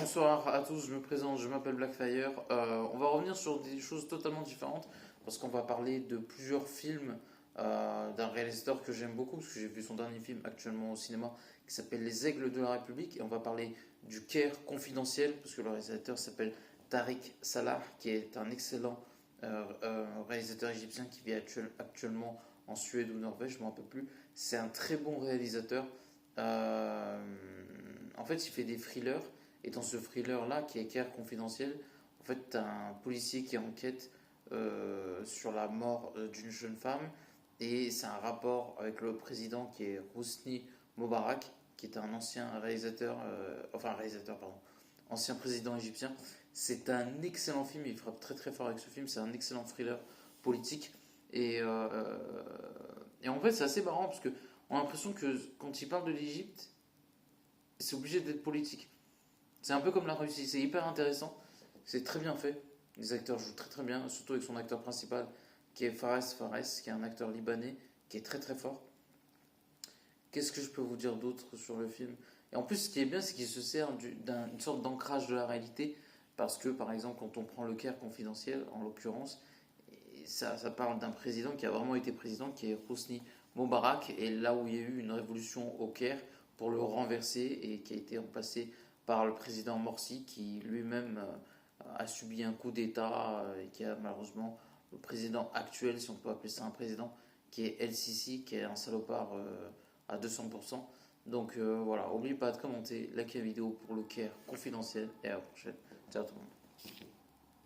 bonsoir à tous, je me présente, je m'appelle Blackfire. On va revenir sur des choses totalement différentes parce qu'on va parler de plusieurs films d'un réalisateur que j'aime beaucoup parce que j'ai vu son dernier film actuellement au cinéma qui s'appelle Les Aigles de la République, et on va parler du Caire confidentiel parce que le réalisateur s'appelle Tariq Salah, qui est un excellent réalisateur égyptien qui vit actuellement en Suède ou Norvège, je ne me rappelle plus. C'est un très bon réalisateur. Euh, En fait, il fait des thrillers. Et dans ce thriller-là, qui est Caire confidentiel, en fait, tu as un policier qui enquête sur la mort d'une jeune femme. Et c'est un rapport avec le président qui est Hosni Moubarak, qui est un ancien réalisateur, pardon, ancien président égyptien. C'est un excellent film, il frappe très très fort avec ce film. C'est un excellent thriller politique. Et, euh, euh, et en fait, c'est assez marrant parce que on a l'impression que quand il parle de l'Égypte, c'est obligé d'être politique. C'est un peu comme la Russie, c'est hyper intéressant, c'est très bien fait. Les acteurs jouent très très bien, surtout avec son acteur principal qui est Fares, qui est un acteur libanais qui est très très fort. Qu'est-ce que je peux vous dire d'autre sur le film? Et en plus, ce qui est bien, c'est qu'il se sert d'une sorte d'ancrage de la réalité, parce que par exemple, quand on prend le Caire confidentiel, en l'occurrence, ça parle d'un président qui a vraiment été président, qui est Hosni Moubarak, et là où il y a eu une révolution au Caire pour le renverser et qui a été remplacé par le président Morsi, qui lui-même a subi un coup d'État et qui a malheureusement le président actuel, si on peut appeler ça un président, qui est El Sisi, qui est un salopard à 200%. Donc voilà, n'oubliez pas de commenter, liker la vidéo pour le Caire confidentiel, et à la prochaine. Ciao tout le monde.